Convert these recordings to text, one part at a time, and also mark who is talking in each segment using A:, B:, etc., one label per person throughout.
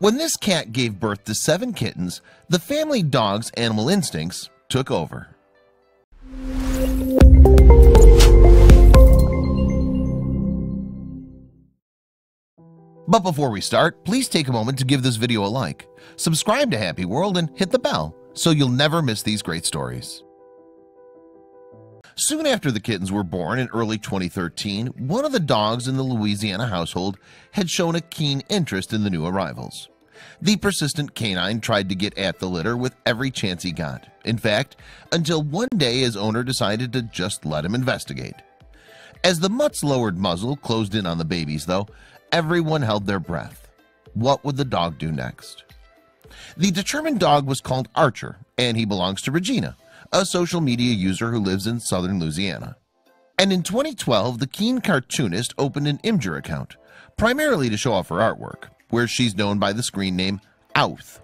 A: When this cat gave birth to 7 kittens, the family dog's animal instincts took over. But before we start, please take a moment to give this video a like, subscribe to HappyWorld, and hit the bell so you'll never miss these great stories. Soon after the kittens were born in early 2013, one of the dogs in the Louisiana household had shown a keen interest in the new arrivals. The persistent canine tried to get at the litter with every chance he got. In fact, until one day his owner decided to just let him investigate. As the mutt's lowered muzzle closed in on the babies, though, everyone held their breath. What would the dog do next? The determined dog was called Archer, and he belongs to Regina, a social media user who lives in southern Louisiana. And in 2012, the keen cartoonist opened an yUyJfq account, primarily to show off her artwork, where she's known by the screen name Outh.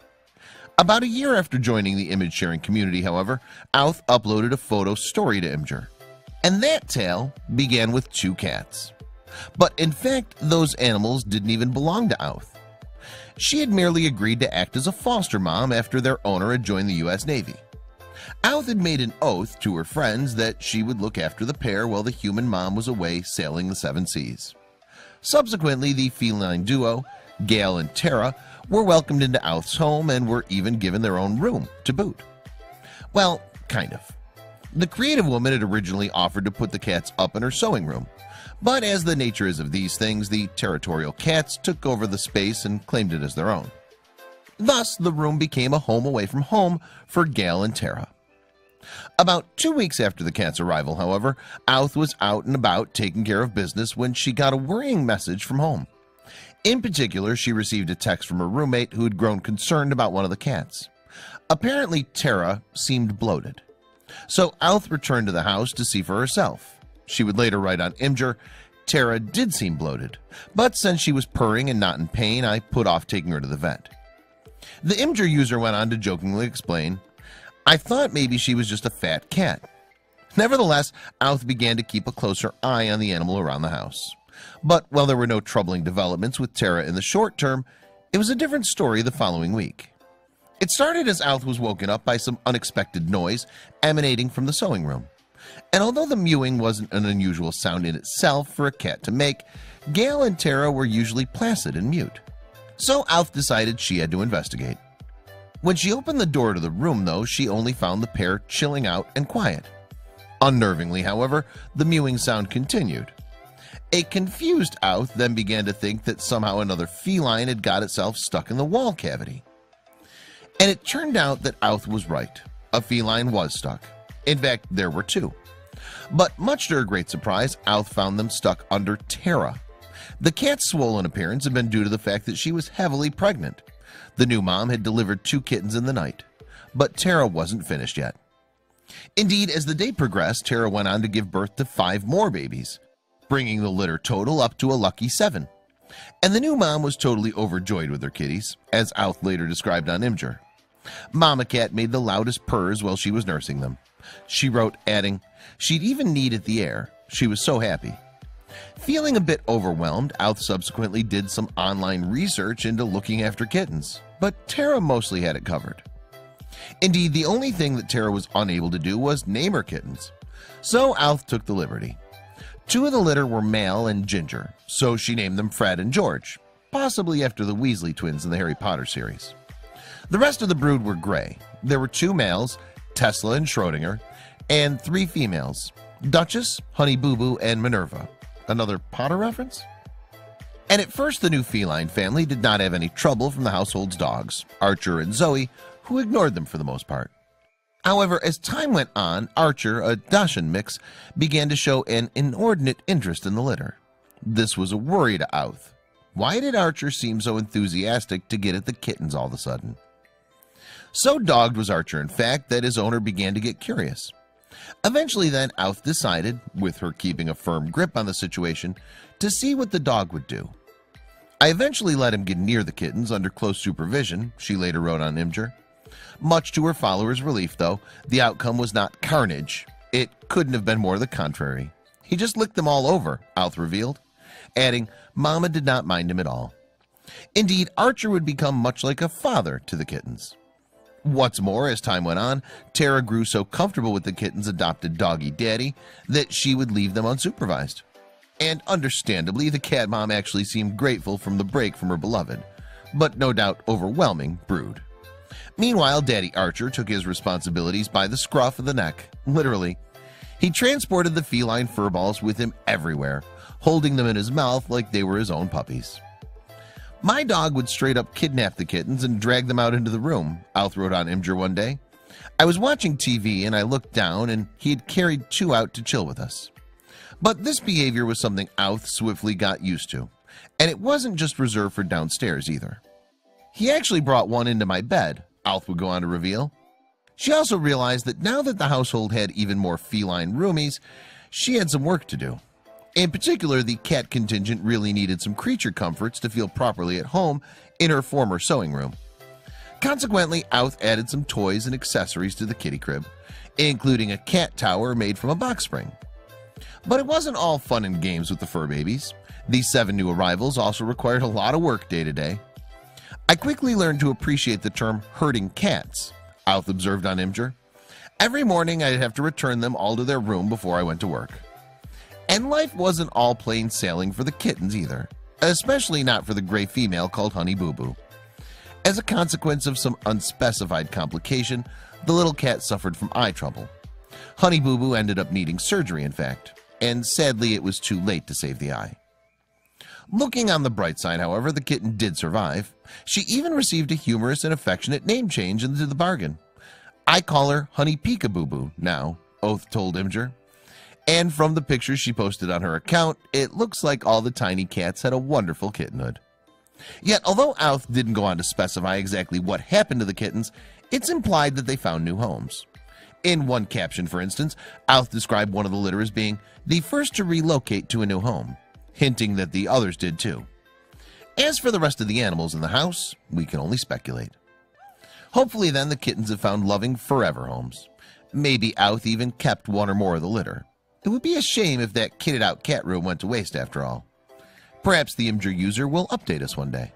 A: About a year after joining the image sharing community, however, Outh uploaded a photo story to yUyJfq. And that tale began with 2 cats. But in fact, those animals didn't even belong to Outh. She had merely agreed to act as a foster mom after their owner had joined the US Navy. Outh had made an oath to her friends that she would look after the pair while the human mom was away sailing the 7 seas. Subsequently, the feline duo, Gail and Tara, were welcomed into Outh's home and were even given their own room to boot. Well, kind of. The creative woman had originally offered to put the cats up in her sewing room, but as the nature is of these things, the territorial cats took over the space and claimed it as their own. Thus, the room became a home away from home for Gail and Tara. About 2 weeks after the cat's arrival, however, Outh was out and about taking care of business when she got a worrying message from home. In particular, she received a text from her roommate who had grown concerned about one of the cats. Apparently, Tara seemed bloated. So Outh returned to the house to see for herself. She would later write on yUyJfq, "Tara did seem bloated, but since she was purring and not in pain, I put off taking her to the vet." The yUyJfq user went on to jokingly explain, "I thought maybe she was just a fat cat." Nevertheless, Outh began to keep a closer eye on the animal around the house. But while there were no troubling developments with Tara in the short term, it was a different story the following week. It started as Outh was woken up by some unexpected noise emanating from the sewing room. And although the mewing wasn't an unusual sound in itself for a cat to make, Gail and Tara were usually placid and mute. So Outh decided she had to investigate. When she opened the door to the room, though, she only found the pair chilling out and quiet. Unnervingly, however, the mewing sound continued. A confused Outh then began to think that somehow another feline had got itself stuck in the wall cavity. And it turned out that Outh was right. A feline was stuck. In fact, there were 2. But much to her great surprise, Outh found them stuck under Tara. The cat's swollen appearance had been due to the fact that she was heavily pregnant. The new mom had delivered 2 kittens in the night, but Tara wasn't finished yet. Indeed, as the day progressed, Tara went on to give birth to 5 more babies, bringing the litter total up to a lucky 7. And the new mom was totally overjoyed with her kitties, as Outh later described on yUyJfq. Mama cat made the loudest purrs while she was nursing them. She wrote, adding, "She'd even kneaded the air. She was so happy." Feeling a bit overwhelmed, Outh subsequently did some online research into looking after kittens, but Tara mostly had it covered. Indeed, the only thing that Tara was unable to do was name her kittens. So Outh took the liberty. 2 of the litter were male and ginger, so she named them Fred and George, possibly after the Weasley twins in the Harry Potter series. The rest of the brood were gray. There were 2 males, Tesla and Schrodinger, and 3 females, Duchess, Honey Boo Boo, and Minerva. Another Potter reference? And at first, the new feline family did not have any trouble from the household's dogs, Archer and Zoe, who ignored them for the most part. However, as time went on, Archer, a Dachshund mix, began to show an inordinate interest in the litter. This was a worry to Outh. Why did Archer seem so enthusiastic to get at the kittens all of a sudden? So dogged was Archer, in fact, that his owner began to get curious. Eventually then, Outh decided, with her keeping a firm grip on the situation, to see what the dog would do. "I eventually let him get near the kittens under close supervision," she later wrote on yUyJfq. Much to her followers' relief, though, the outcome was not carnage. It couldn't have been more the contrary. He just licked them all over, Outh revealed, adding, "Mama did not mind him at all." Indeed, Archer would become much like a father to the kittens. What's more, as time went on, Tara grew so comfortable with the kittens' adopted doggy daddy that she would leave them unsupervised. And understandably, the cat mom actually seemed grateful from the break from her beloved, but no doubt overwhelming brood. Meanwhile, Daddy Archer took his responsibilities by the scruff of the neck, literally. He transported the feline furballs with him everywhere, holding them in his mouth like they were his own puppies. My dog would straight up kidnap the kittens and drag them out into the room, Alf wrote on Imgur one day. I was watching TV and I looked down and he had carried 2 out to chill with us. But this behavior was something Alf swiftly got used to, and it wasn't just reserved for downstairs either. He actually brought one into my bed, Alf would go on to reveal. She also realized that now that the household had even more feline roomies, she had some work to do. In particular, the cat contingent really needed some creature comforts to feel properly at home in her former sewing room. Consequently, Alf added some toys and accessories to the kitty crib, including a cat tower made from a box spring. But it wasn't all fun and games with the fur babies. These 7 new arrivals also required a lot of work day to day. I quickly learned to appreciate the term herding cats, Alf observed on Imgur. Every morning I'd have to return them all to their room before I went to work. And life wasn't all plain sailing for the kittens either, especially not for the gray female called Honey Boo Boo. As a consequence of some unspecified complication, the little cat suffered from eye trouble. Honey Boo Boo ended up needing surgery, in fact, and sadly it was too late to save the eye. Looking on the bright side, however, the kitten did survive. She even received a humorous and affectionate name change into the bargain. I call her Honey Peekaboo Boo now, Oath told Imgur. And from the pictures she posted on her account, it looks like all the tiny cats had a wonderful kittenhood. Yet, although Alf didn't go on to specify exactly what happened to the kittens, it's implied that they found new homes. In one caption, for instance, Alf described one of the litter as being the first to relocate to a new home, hinting that the others did too. As for the rest of the animals in the house, we can only speculate. Hopefully then the kittens have found loving forever homes. Maybe Alf even kept one or more of the litter. It would be a shame if that kitted out cat room went to waste after all. Perhaps the Imgur user will update us one day.